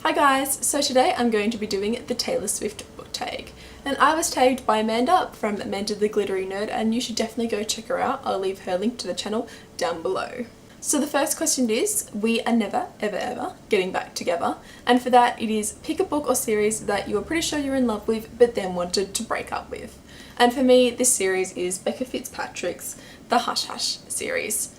Hi guys, so today I'm going to be doing the Taylor Swift book tag. And I was tagged by Amanda from Amanda the Glittery Nerd, and you should definitely go check her out. I'll leave her link to the channel down below. So the first question is, we are never ever getting back together, and for that it is pick a book or series that you are pretty sure you're in love with but then wanted to break up with. And for me this series is Becca Fitzpatrick's The Hush Hush series.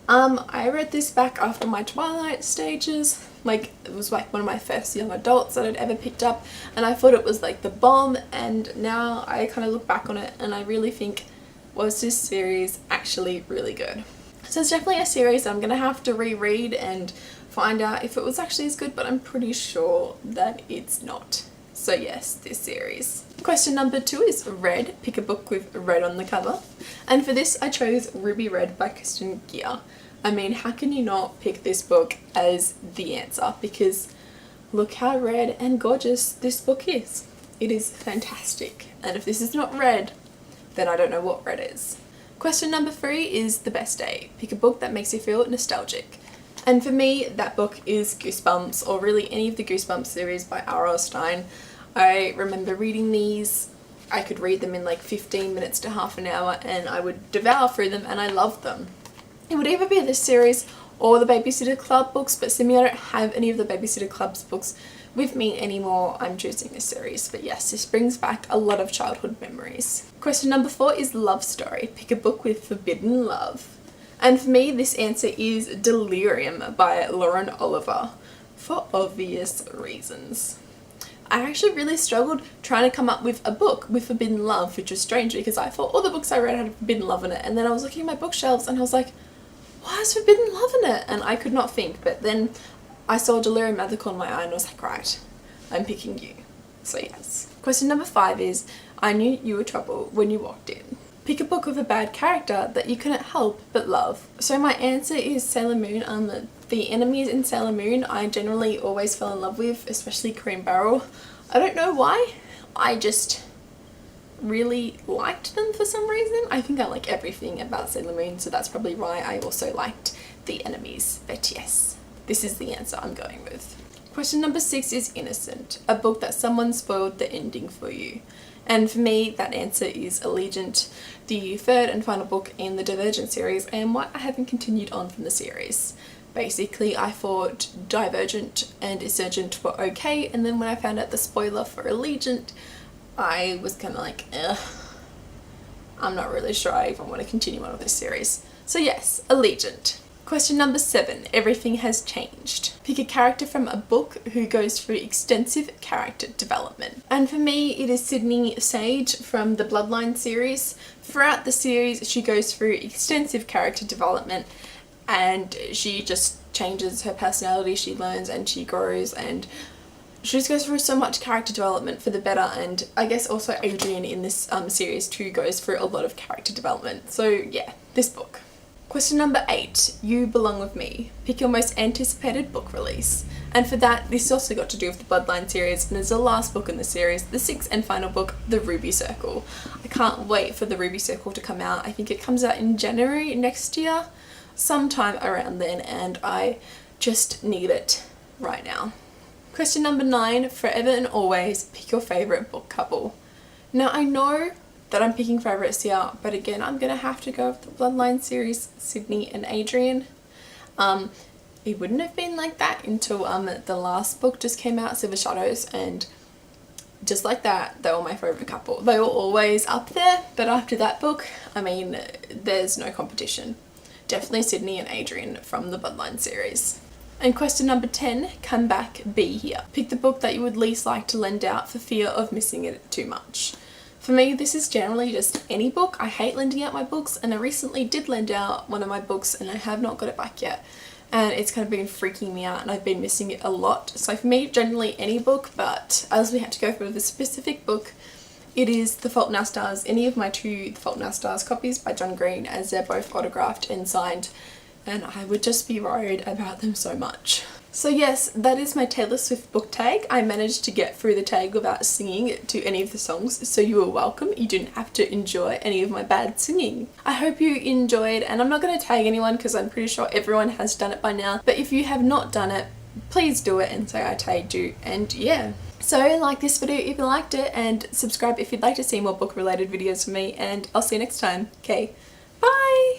I read this back after my Twilight stages. It was like one of my first young adults that I'd ever picked up, and I thought it was like the bomb, and now I kind of look back on it and I really think, was this series actually really good? So it's definitely a series that I'm going to have to reread and find out if it was actually as good, but I'm pretty sure that it's not. So yes, this series. Question number 2 is red. Pick a book with red on the cover. And for this I chose Ruby Red by Kristen Gear. I mean, how can you not pick this book as the answer? Because look how red and gorgeous this book is. It is fantastic. And if this is not red, then I don't know what red is. Question number 3 is The Best Day. Pick a book that makes you feel nostalgic. And for me, that book is Goosebumps, or really any of the Goosebumps series by R.L. Stine. I remember reading these. I could read them in like 15 minutes to half an hour and I would devour through them, and I loved them. It would either be this series or the Babysitter Club books, but seeing I don't have any of the Babysitter Club's books with me anymore, I'm choosing this series. But yes, this brings back a lot of childhood memories. Question number 4 is Love Story. Pick a book with forbidden love. And for me, this answer is Delirium by Lauren Oliver, for obvious reasons. I actually really struggled trying to come up with a book with forbidden love, which was strange because I thought all the books I read had forbidden love in it, and then I was looking at my bookshelves and I was like, why is forbidden love in it? And I could not think, but then I saw Delirium at the corner of my eye and I was like, right, I'm picking you. So yes. Question number 5 is, I knew you were trouble when you walked in. Pick a book with a bad character that you couldn't help but love. So my answer is Sailor Moon. The enemies in Sailor Moon I generally always fell in love with, especially Cream Barrel. I don't know why, I just really liked them for some reason. I think I like everything about Sailor Moon, so that's probably why I also liked the enemies. But yes, this is the answer I'm going with. Question number 6 is Innocent, a book that someone spoiled the ending for you. And for me, that answer is Allegiant, the third and final book in the Divergent series, and why I haven't continued on from the series. Basically, I thought Divergent and Insurgent were okay, and then when I found out the spoiler for Allegiant, I was kind of like, I'm not really sure I even want to continue on with this series. So yes, Allegiant. Question number 7, Everything Has Changed. Pick a character from a book who goes through extensive character development. And for me, it is Sydney Sage from the Bloodline series. Throughout the series, she goes through extensive character development and she just changes her personality, she learns and she grows, and she just goes through so much character development for the better. And I guess also Adrian in this series too goes through a lot of character development. So yeah, this book. Question number 8, You Belong With Me. Pick your most anticipated book release. And for that, this also got to do with the Bloodline series, and as the last book in the series, the 6th and final book, The Ruby Circle. I can't wait for The Ruby Circle to come out. I think it comes out in January next year, sometime around then, and I just need it right now. Question number 9, Forever and Always. Pick your favourite book couple. Now I know that I'm picking favourites here, but again I'm gonna have to go with the Bloodline series, Sydney and Adrian. It wouldn't have been like that until the last book just came out, Silver Shadows, and just like that, they were my favourite couple. They were always up there, but after that book, I mean, there's no competition. Definitely Sydney and Adrian from the Bloodline series. And question number 10, Come Back, Be Here. Pick the book that you would least like to lend out for fear of missing it too much. For me, this is generally just any book. I hate lending out my books, and I recently did lend out one of my books and I have not got it back yet. And it's kind of been freaking me out and I've been missing it a lot. So for me, generally any book, but as we had to go for the specific book, it is The Fault in Our Stars, any of my 2 The Fault in Our Stars copies by John Green, as they're both autographed and signed, and I would just be worried about them so much. So yes, that is my Taylor Swift book tag. I managed to get through the tag without singing to any of the songs, so you are welcome. You didn't have to enjoy any of my bad singing. I hope you enjoyed, and I'm not going to tag anyone because I'm pretty sure everyone has done it by now, but if you have not done it, please do it and say I tagged you, and yeah. So like this video if you liked it, and subscribe if you'd like to see more book related videos from me, and I'll see you next time. Okay, bye!